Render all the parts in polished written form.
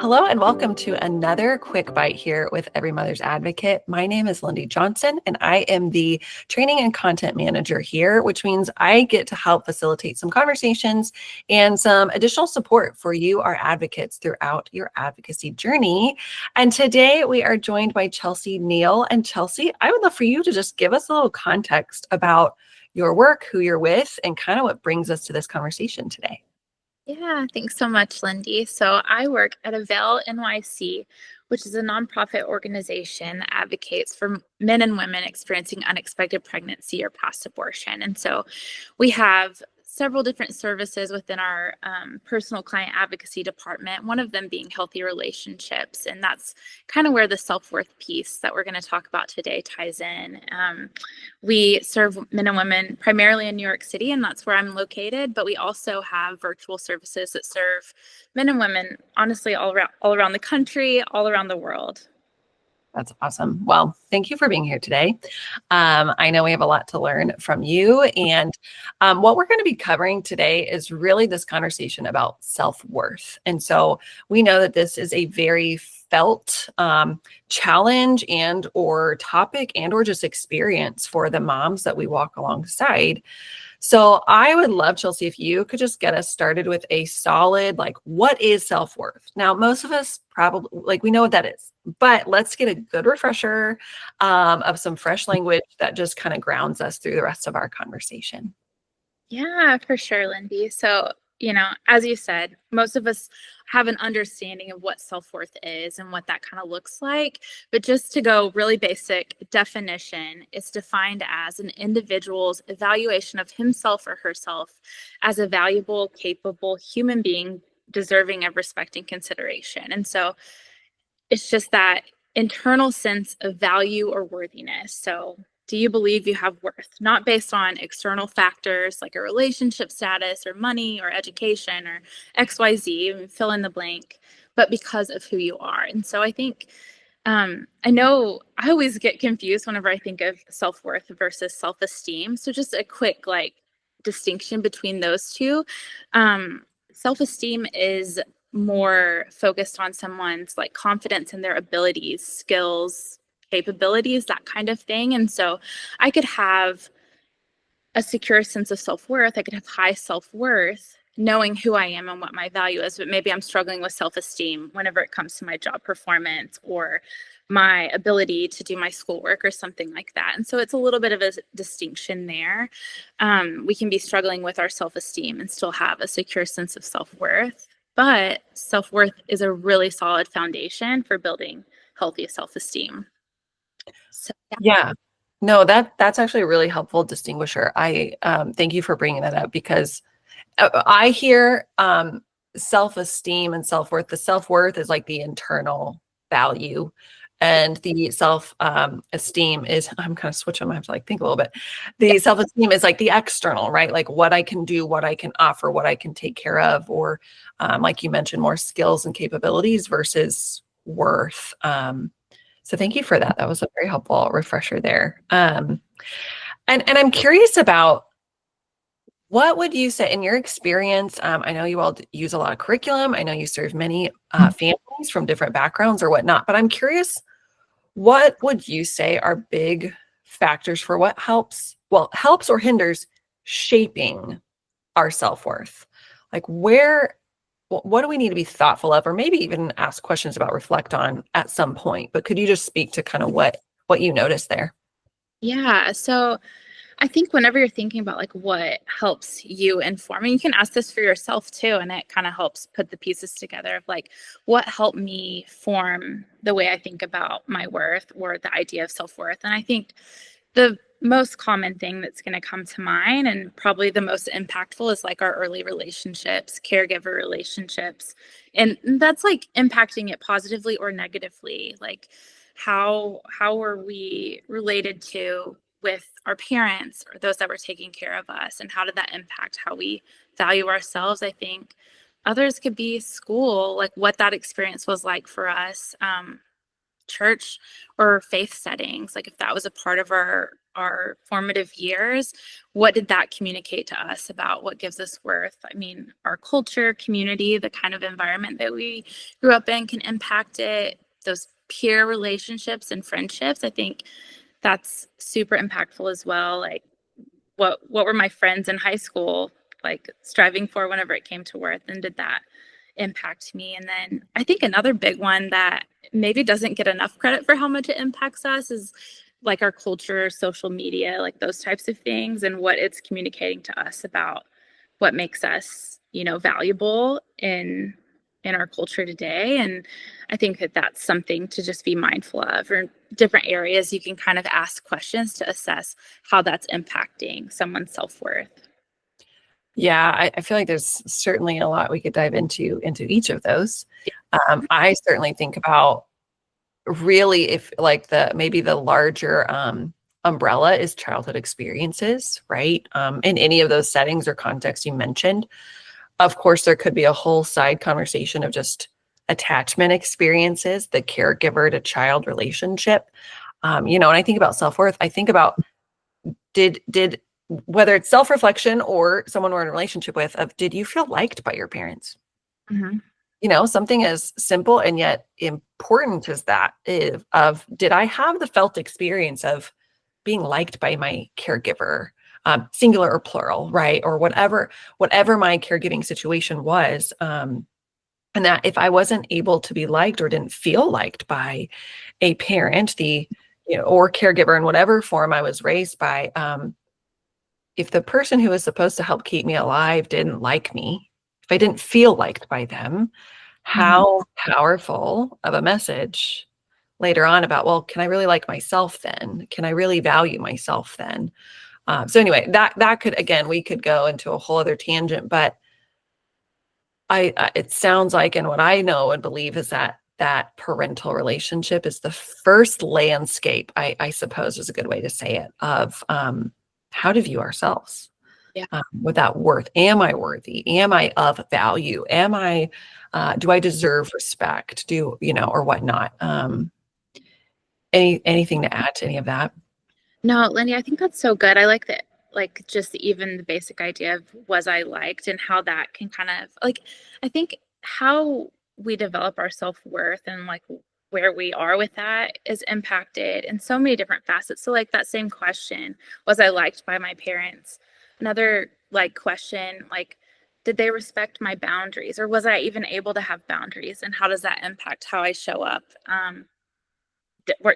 Hello and welcome to another quick bite here with Every Mother's Advocate. My name is Lindy Johnson and I am the training and content manager here, which means I get to help facilitate some conversations and some additional support for you, our advocates, throughout your advocacy journey. And today we are joined by Chelsea Neal. And Chelsea, I would love for you to just give us a little context about your work, who you're with, and kind of what brings us to this conversation today. Yeah, thanks so much, Lindy. So I work at Avail NYC, which is a nonprofit organization that advocates for men and women experiencing unexpected pregnancy or past abortion. And so we have several different services within our personal client advocacy department, one of them being healthy relationships. And that's kind of where the self-worth piece that we're going to talk about today ties in. We serve men and women primarily in New York City, and that's where I'm located, but we also have virtual services that serve men and women, honestly, all around the country, all around the world. That's awesome. Well, thank you for being here today. I know we have a lot to learn from you. And what we're going to be covering today is really this conversation about self-worth. And so we know that this is a very felt challenge and or topic and or just experience for the moms that we walk alongside. So I would love, Chelsea, if you could just get us started with a solid, what is self-worth? Now, most of us probably, we know what that is, but let's get a good refresher of some fresh language that just kind of grounds us through the rest of our conversation. Yeah, for sure, Lindy. So, as you said, most of us have an understanding of what self-worth is and what that kind of looks like. But just to go really basic definition, it's defined as an individual's evaluation of himself or herself as a valuable, capable human being deserving of respect and consideration. And so it's just that internal sense of value or worthiness. So, do you believe you have worth? Not based on external factors like a relationship status or money or education or XYZ, fill in the blank, but because of who you are. And so I think, I know I always get confused whenever I think of self-worth versus self-esteem. So just a quick distinction between those two. Self-esteem is more focused on someone's confidence in their abilities, skills, capabilities, that kind of thing. And so I could have a secure sense of self-worth. I could have high self-worth knowing who I am and what my value is, but maybe I'm struggling with self-esteem whenever it comes to my job performance or my ability to do my schoolwork or something like that. And so it's a little bit of a distinction there. We can be struggling with our self-esteem and still have a secure sense of self-worth, but self-worth is a really solid foundation for building healthy self-esteem. So, Yeah. No, that's actually a really helpful distinguisher. I thank you for bringing that up because I hear self-esteem and self-worth. The self-worth is like the internal value, and the self-esteem is, I'm kind of switching. I have to think a little bit. The self-esteem is like the external, right? Like what I can do, what I can offer, what I can take care of, or like you mentioned, more skills and capabilities versus worth. So thank you for that. That was a very helpful refresher there. And I'm curious about, what would you say in your experience? I know you all use a lot of curriculum. I know you serve many families from different backgrounds or whatnot, but I'm curious, what would you say are big factors for what helps or hinders shaping our self-worth? What do we need to be thoughtful of, or maybe even ask questions about, reflect on at some point? But could you just speak to kind of what you noticed there? yeah. So I think whenever you're thinking about what helps you inform, and you can ask this for yourself too, and it kind of helps put the pieces together of what helped me form the way I think about my worth or the idea of self-worth. And I think the most common thing that's going to come to mind and probably the most impactful is our early relationships, caregiver relationships. And that's impacting it positively or negatively. How are we related to with our parents or those that were taking care of us, and how did that impact how we value ourselves? I think others could be school, what that experience was like for us. church or faith settings, like if that was a part of our formative years, what did that communicate to us about what gives us worth? I mean, our culture, community, the kind of environment that we grew up in can impact it. Those peer relationships and friendships, I think that's super impactful as well. Like what were my friends in high school like striving for whenever it came to worth, and did that impact me? And then I think another big one that maybe doesn't get enough credit for how much it impacts us is like our culture, social media, like those types of things, and what it's communicating to us about what makes us, valuable in our culture today. And I think that that's something to just be mindful of, or different areas you can kind of ask questions to assess how that's impacting someone's self-worth. Yeah, I feel like there's certainly a lot we could dive into each of those. I certainly think about really if like the maybe the larger umbrella is childhood experiences, right? In any of those settings or contexts you mentioned. Of course, there could be a whole side conversation of just attachment experiences, the caregiver to child relationship. When I think about self-worth, I think about did whether it's self-reflection or someone we're in a relationship with, of did you feel liked by your parents? Mhm. Something as simple and yet important as that is of did I have the felt experience of being liked by my caregiver, singular or plural, right? Or whatever my caregiving situation was. And that if I wasn't able to be liked or didn't feel liked by a parent, or caregiver in whatever form I was raised by, if the person who was supposed to help keep me alive didn't like me, if I didn't feel liked by them, Mhm. how powerful of a message later on about, well, can I really like myself then? Can I really value myself then? So anyway, that could, again, we could go into a whole other tangent, but it sounds like, and what I know and believe is that parental relationship is the first landscape, I suppose is a good way to say it, of how to view ourselves Yeah. with that worth. Am I worthy? Am I of value? Do I deserve respect? Or whatnot? Anything to add to any of that? No, Lindy, I think that's so good. I like that, like just even the basic idea of was I liked, and how that can kind of like, I think how we develop our self-worth and like where we are with that is impacted in so many different facets. So like that same question, was I liked by my parents? Another like question, like did they respect my boundaries, or was I even able to have boundaries, and how does that impact how I show up?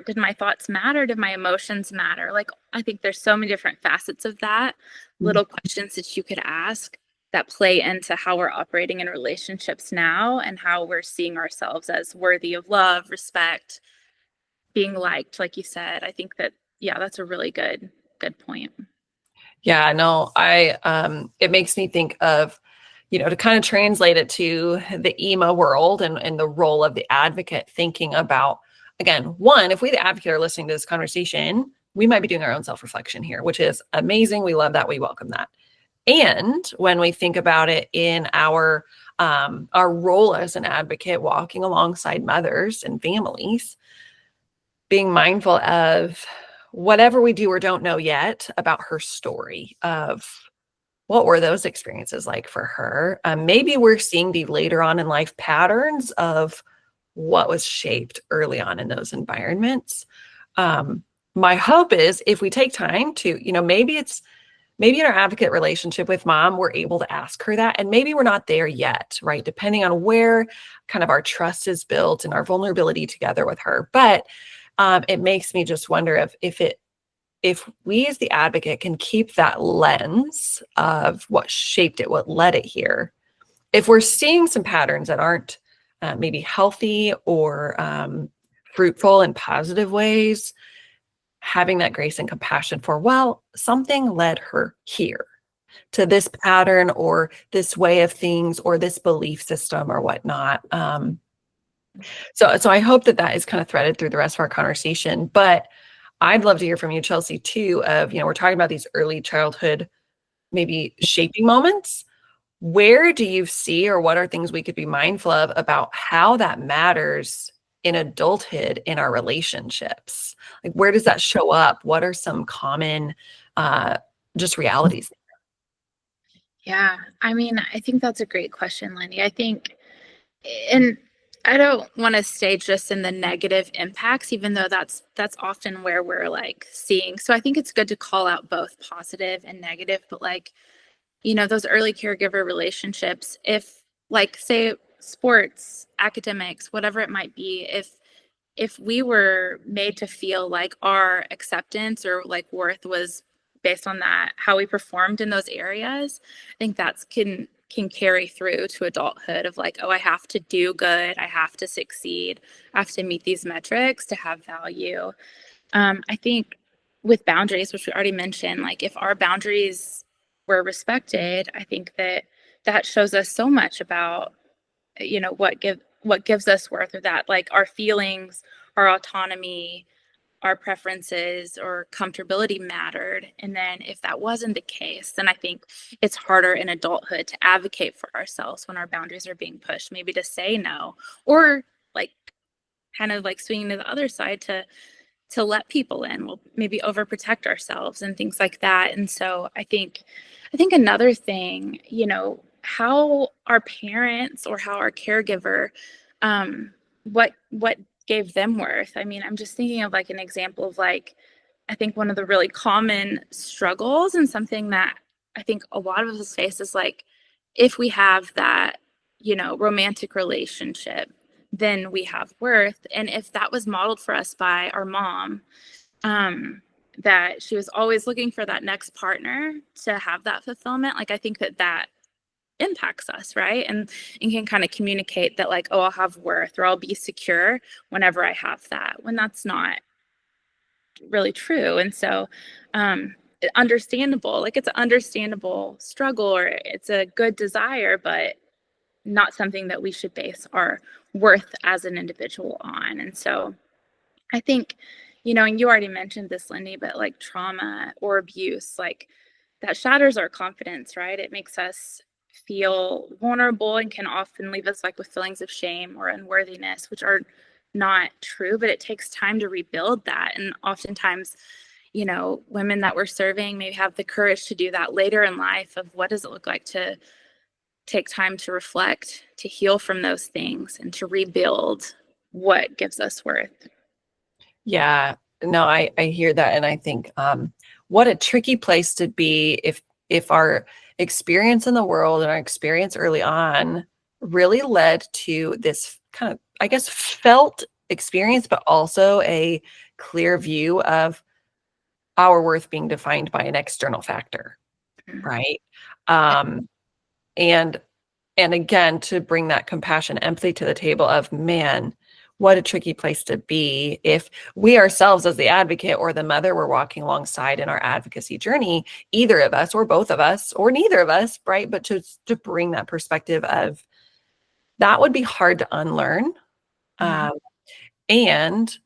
Did my thoughts matter? Did my emotions matter? Like, I think there's so many different facets of that, Mm. little questions that you could ask that play into how we're operating in relationships now, and how we're seeing ourselves as worthy of love, respect, being liked, like you said. I think that, yeah, that's a really good point. Yeah, no, it makes me think of, to kind of translate it to the EMA world and the role of the advocate, thinking about, again, one, if we, the advocate, are listening to this conversation, we might be doing our own self-reflection here, which is amazing. We love that. We welcome that. And when we think about it in our role as an advocate, walking alongside mothers and families, being mindful of whatever we do or don't know yet about her story, of what were those experiences like for her. Maybe we're seeing the later on in life patterns of what was shaped early on in those environments. My hope is if we take time to, maybe in our advocate relationship with mom, we're able to ask her that. And maybe we're not there yet, right? Depending on where kind of our trust is built and our vulnerability together with her. But it makes me just wonder if we as the advocate can keep that lens of what shaped it, what led it here, if we're seeing some patterns that aren't maybe healthy or fruitful in positive ways, having that grace and compassion for, well, something led her here to this pattern or this way of things or this belief system or whatnot. So I hope that is kind of threaded through the rest of our conversation. But I'd love to hear from you, Chelsea, too, of, we're talking about these early childhood, maybe shaping moments. Where do you see, or what are things we could be mindful of about how that matters in adulthood in our relationships? Like, where does that show up? What are some common just realities? Yeah, I mean, I think that's a great question, Lenny. I think, and I don't want to stay just in the negative impacts, even though that's often where we're like seeing. So I think it's good to call out both positive and negative, but like, those early caregiver relationships, if like say sports, academics, whatever it might be, if we were made to feel like our acceptance or like worth was based on that, how we performed in those areas, I think that's can carry through to adulthood of like, oh, I have to do good, I have to succeed, I have to meet these metrics to have value. I think with boundaries, which we already mentioned, like if our boundaries were respected, I think that shows us so much about what gives us worth, or that like our feelings, our autonomy, our preferences or comfortability mattered. And then if that wasn't the case, then I think it's harder in adulthood to advocate for ourselves when our boundaries are being pushed, maybe to say no, or like kind of like swinging to the other side to let people in. We'll maybe overprotect ourselves and things like that. And so I think another thing, how our parents or how our caregiver, what gave them worth. I mean, I'm just thinking of like an example of like, I think one of the really common struggles and something that I think a lot of us face is like, if we have that, romantic relationship, then we have worth. And if that was modeled for us by our mom, that she was always looking for that next partner to have that fulfillment, like I think that impacts us, right? And can kind of communicate that like, oh, I'll have worth or I'll be secure whenever I have that, when that's not really true. And so understandable, like it's an understandable struggle or it's a good desire, but not something that we should base our worth as an individual on. And so I think, and you already mentioned this, Lindy, but like trauma or abuse, like that shatters our confidence, right? It makes us feel vulnerable and can often leave us like with feelings of shame or unworthiness, which are not true, but it takes time to rebuild that. And oftentimes, women that we're serving maybe have the courage to do that later in life of what does it look like to take time to reflect, to heal from those things and to rebuild what gives us worth. Yeah, no, I hear that, and I think what a tricky place to be if our experience in the world and our experience early on really led to this kind of, I guess, felt experience, but also a clear view of our worth being defined by an external factor, Mhm. right? Um, and and again, to bring that compassion, empathy to the table of, man, what a tricky place to be if we ourselves as the advocate or the mother we're walking alongside in our advocacy journey, either of us or both of us or neither of us, right? But to bring that perspective of that would be hard to unlearn. Mhm. Um, and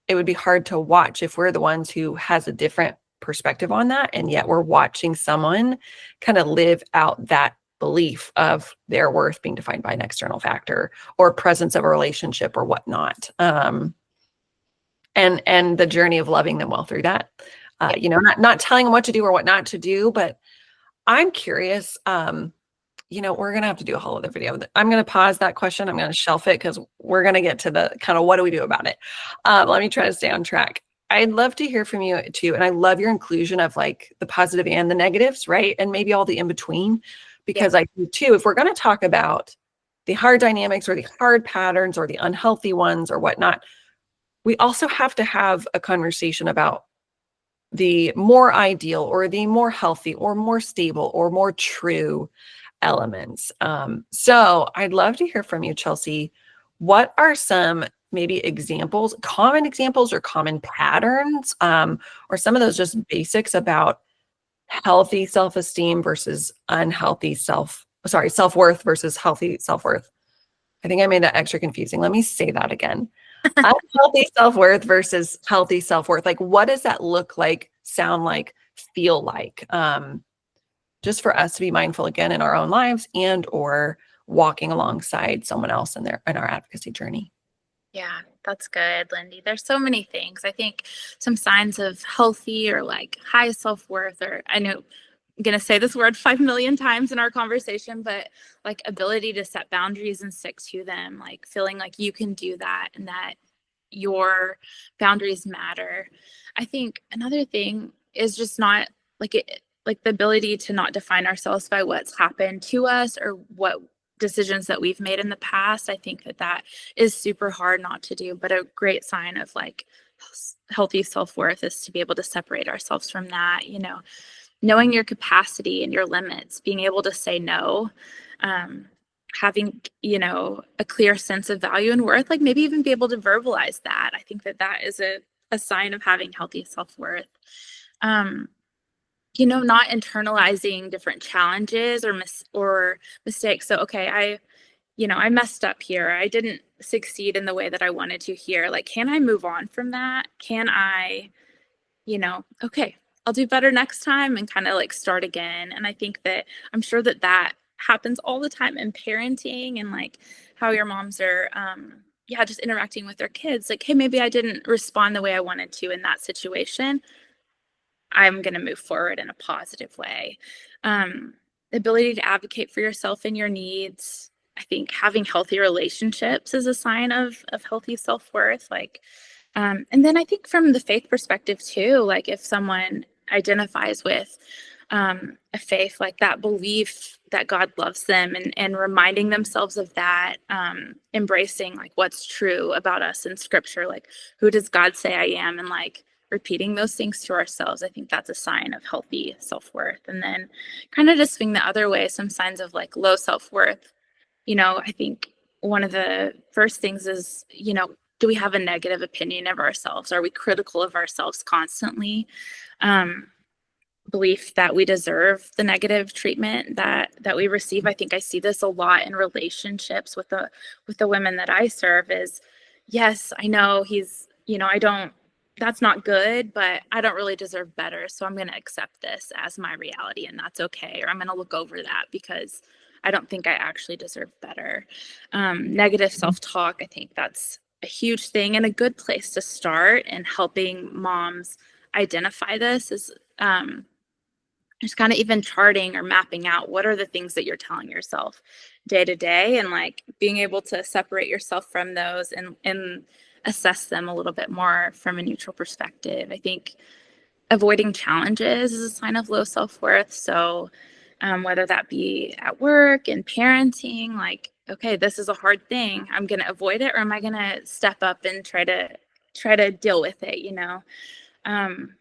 it would be hard to watch if we're the ones who has a different perspective on that. And yet we're watching someone kind of live out that belief of their worth being defined by an external factor or presence of a relationship or whatnot. And the journey of loving them well through that. Yeah. Not telling them what to do or what not to do, but I'm curious. We're going to have to do a whole other video. I'm going to pause that question. I'm going to shelf it because we're going to get to the kind of what do we do about it. Let me try to stay on track. I'd love to hear from you too. And I love your inclusion of like the positive and the negatives, right? And maybe all the in between, Yeah. because I think too, if we're going to talk about the hard dynamics or the hard patterns or the unhealthy ones or whatnot, we also have to have a conversation about the more ideal or the more healthy or more stable or more true elements. So I'd love to hear from you, Chelsea. What are some maybe examples, common examples or common patterns, or some of those just basics about healthy self-esteem versus self-worth versus healthy self-worth? I think I made that extra confusing. Let me say that again. Unhealthy self-worth versus healthy self-worth. Like, what does that look like, sound like, feel like? Just for us to be mindful again in our own lives and or walking alongside someone else in our advocacy journey. Yeah, that's good, Lindy. There's so many things. I think some signs of healthy or like high self-worth, or I know I'm going to say this word 5 million times in our conversation, but like ability to set boundaries and stick to them, like feeling like you can do that and that your boundaries matter. I think another thing is just not like it, like the ability to not define ourselves by what's happened to us or what decisions that we've made in the past. I think that that is super hard not to do, but a great sign of like healthy self-worth is to be able to separate ourselves from that, you know, knowing your capacity and your limits, being able to say no, um, having, you know, a clear sense of value and worth, like maybe even be able to verbalize that. I think that that is a sign of having healthy self-worth. Um, you know, not internalizing different challenges or mistakes. So, okay, I messed up here. I didn't succeed in the way that I wanted to here. Like, can I move on from that? Can I, okay, I'll do better next time and kind of like start again. And I think that I'm sure that that happens all the time in parenting and like how your moms are, yeah, just interacting with their kids. Like, hey, maybe I didn't respond the way I wanted to in that situation. I'm going to move forward in a positive way. The ability to advocate for yourself and your needs. I think having healthy relationships is a sign of healthy self worth. Like, and then I think from the faith perspective too, like if someone identifies with a faith, like that belief that God loves them and reminding themselves of that, embracing like what's true about us in scripture, like who does God say I am, and like repeating those things to ourselves. I think that's a sign of healthy self-worth. And then kind of to swing the other way, some signs of like low self-worth. I think one of the first things is, do we have a negative opinion of ourselves? Are we critical of ourselves constantly? Um, Belief that we deserve the negative treatment that we receive. I think I see this a lot in relationships with the women that I serve is, yes, I know he's, I don't, that's not good, but I don't really deserve better. So I'm going to accept this as my reality and that's okay. Or I'm going to look over that because I don't think I actually deserve better. Negative self-talk. I think that's a huge thing and a good place to start in helping moms identify this is, just kind of even charting or mapping out what are the things that you're telling yourself day to day and like being able to separate yourself from those and assess them a little bit more from a neutral perspective. I think avoiding challenges is a sign of low self-worth. So whether that be at work and parenting, like, okay, this is a hard thing. I'm going to avoid it, or am I going to step up and try to deal with it, Um,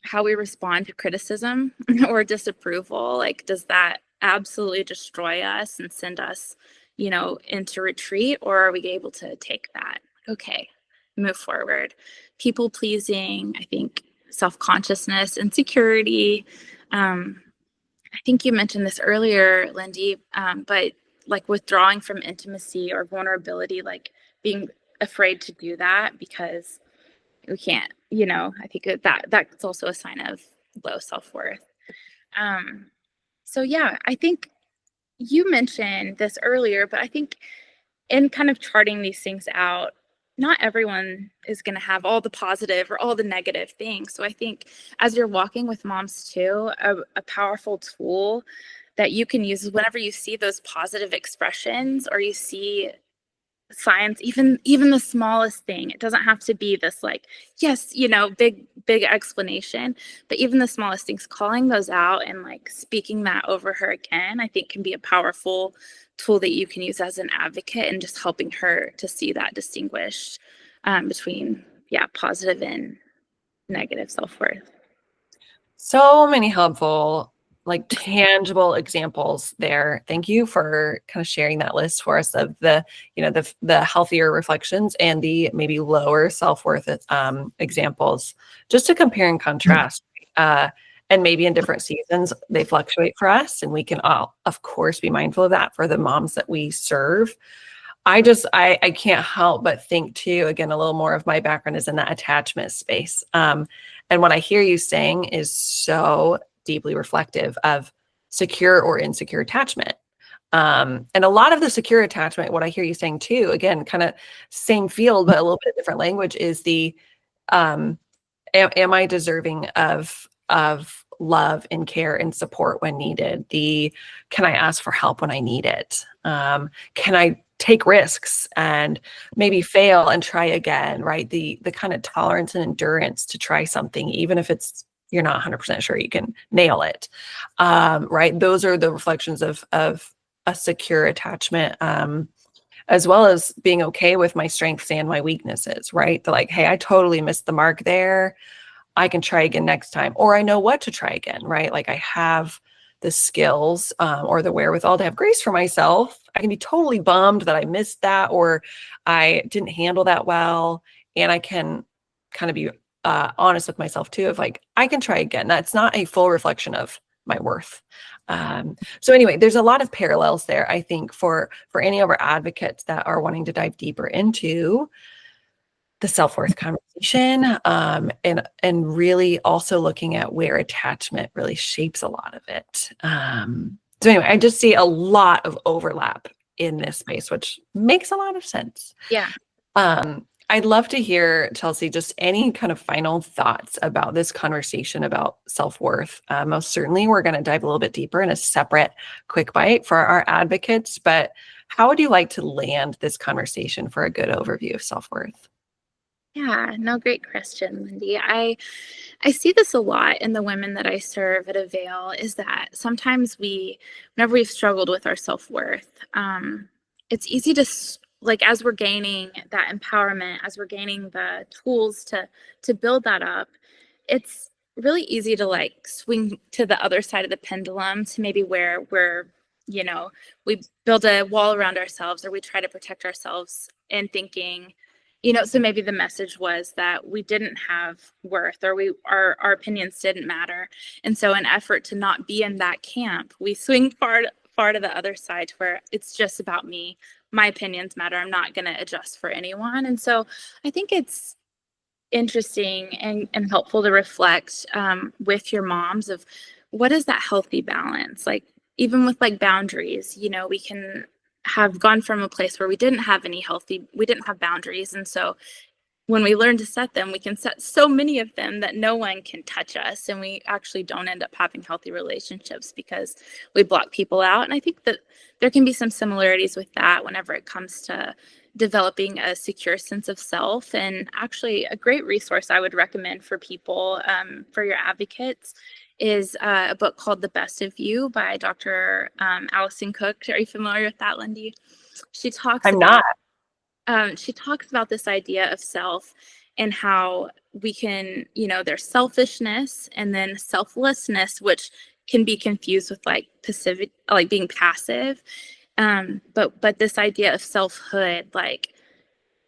how we respond to criticism or disapproval, like does that absolutely destroy us and send us into retreat, or are we able to take that, okay, move forward? People pleasing, I think, self-consciousness, insecurity. I think you mentioned this earlier, Lindy, but like withdrawing from intimacy or vulnerability, like being afraid to do that because we can't, I think that's also a sign of low self-worth. um so yeah, I think you mentioned this earlier, but I think in kind of charting these things out, not everyone is going to have all the positive or all the negative things. So I think as you're walking with moms too, a powerful tool that you can use is whenever you see those positive expressions or you see science, even the smallest thing, it doesn't have to be this like, yes, big explanation, but even the smallest things, calling those out and like speaking that over her again, I think can be a powerful tool that you can use as an advocate and just helping her to see that distinguish between, yeah, positive and negative self-worth. So many helpful, like tangible examples there. Thank you for kind of sharing that list for us of the healthier reflections and the maybe lower self-worth examples, just to compare and contrast. And maybe in different seasons, they fluctuate for us, and we can all, of course, be mindful of that for the moms that we serve. I can't help but think too, again, a little more of my background is in that attachment space. And what I hear you saying is so deeply reflective of secure or insecure attachment. And a lot of the secure attachment, what I hear you saying too, again, kind of same field, but a little bit different language, is the um, am I deserving of love and care and support when needed? The can I ask for help when I need it? Can I take risks and maybe fail and try again? Right? The kind of tolerance and endurance to try something, even if it's you're not 100% sure you can nail it. Right? Those are the reflections of a secure attachment. As well as being okay with my strengths and my weaknesses, right? The like, hey, I totally missed the mark there. I can try again next time, or I know what to try again, right? Like I have the skills or the wherewithal to have grace for myself. I can be totally bummed that I missed that or I didn't handle that well. And I can kind of be honest with myself too, of like, I can try again. That's not a full reflection of my worth. So anyway, there's a lot of parallels there, I think, for any of our advocates that are wanting to dive deeper into the self-worth conversation, and really also looking at where attachment really shapes a lot of it. So anyway, I just see a lot of overlap in this space, which makes a lot of sense. Yeah. I'd love to hear, Chelsea, just any kind of final thoughts about this conversation about self-worth. Most certainly, we're going to dive a little bit deeper in a separate quick bite for our advocates, but how would you like to land this conversation for a good overview of self-worth? Yeah, no, great question, Lindy. I see this a lot in the women that I serve at Avail, is that sometimes whenever we've struggled with our self-worth, it's easy to like as we're gaining that empowerment, as we're gaining the tools to build that up, it's really easy to like swing to the other side of the pendulum to maybe where you know, we build a wall around ourselves or we try to protect ourselves in thinking, so maybe the message was that we didn't have worth or our opinions didn't matter. And so in effort to not be in that camp, we swing far to the other side to where it's just about me. My opinions matter. I'm not going to adjust for anyone. And so I think it's interesting and helpful to reflect with your moms of what is that healthy balance, like even with like boundaries. We can have gone from a place where we didn't have boundaries, and so when we learn to set them, we can set so many of them that no one can touch us, and we actually don't end up having healthy relationships because we block people out. And I think that there can be some similarities with that whenever it comes to developing a secure sense of self. And actually, a great resource I would recommend for people, for your advocates, is a book called The Best of You by Dr. Allison Cook. Are you familiar with that, Lindy? She talks I'm about not. she talks about this idea of self and how we can, there's selfishness and then selflessness, which can be confused with like passive, like being passive. But this idea of selfhood, like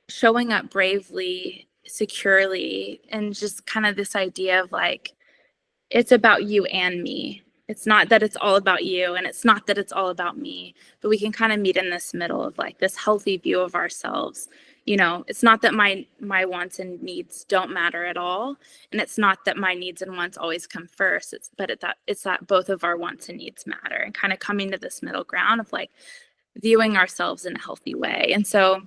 showing up bravely, securely, and just kind of this idea of like, it's about you and me. It's not that it's all about you and it's not that it's all about me, but we can kind of meet in this middle of like this healthy view of ourselves. It's not that my wants and needs don't matter at all, and it's not that my needs and wants always come first. It's that both of our wants and needs matter, and kind of coming to this middle ground of like viewing ourselves in a healthy way. And so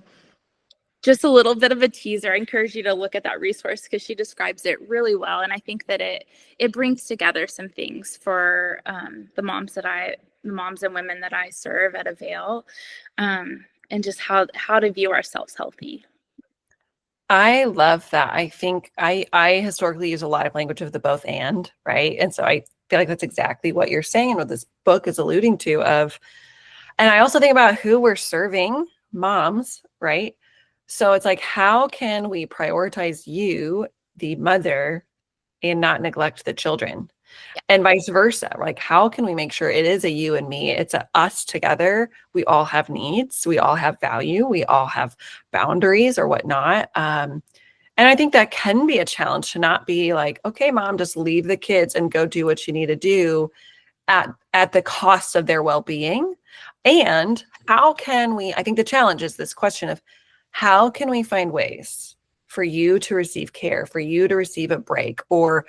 just a little bit of a teaser. I encourage you to look at that resource because she describes it really well, and I think that it brings together some things for the moms and women that I serve at Avail, and just how to view ourselves healthy. I love that. I think I historically use a lot of language of the both and, right? And so I feel like that's exactly what you're saying and what this book is alluding to of, and I also think about who we're serving, moms, right? So it's like, how can we prioritize you, the mother, and not neglect the children? And vice versa. Like, how can we make sure it is a you and me? It's a us together. We all have needs. We all have value. We all have boundaries or whatnot. And I think that can be a challenge to not be like, okay, mom, just leave the kids and go do what you need to do at the cost of their well-being. And how can we, I think the challenge is this question of how can we find ways for you to receive care, for you to receive a break, or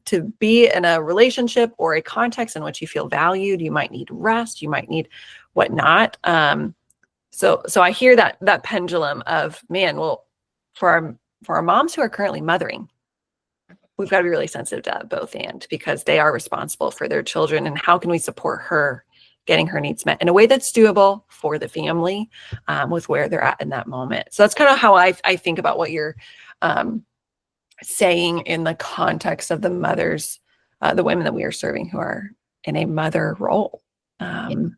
to be in a relationship or a context in which you feel valued. You might need rest, you might need whatnot. So I hear that pendulum of, man, well, for our moms who are currently mothering, we've got to be really sensitive to both and, because they are responsible for their children, and how can we support her getting her needs met in a way that's doable for the family, with where they're at in that moment. So that's kind of how I think about what you're saying in the context of the mothers, the women that we are serving who are in a mother role. And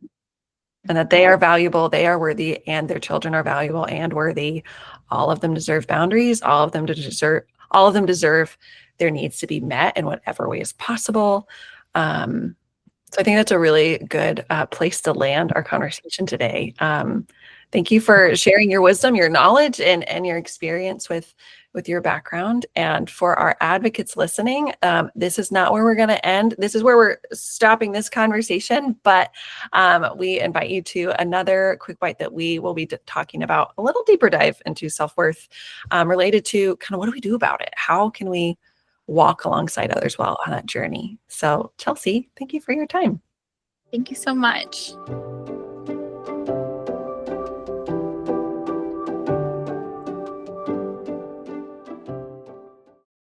that they are valuable, they are worthy, and their children are valuable and worthy. All of them deserve boundaries. All of them deserve their needs to be met in whatever way is possible. So I think that's a really good place to land our conversation today. Thank you for sharing your wisdom, your knowledge, and your experience with your background. And for our advocates listening, this is not where we're going to end. This is where we're stopping this conversation. But we invite you to another quick bite that we will be talking about a little deeper dive into self-worth, related to kind of what do we do about it? How can we walk alongside others well on that journey? So Chelsea, thank you for your time. Thank you so much.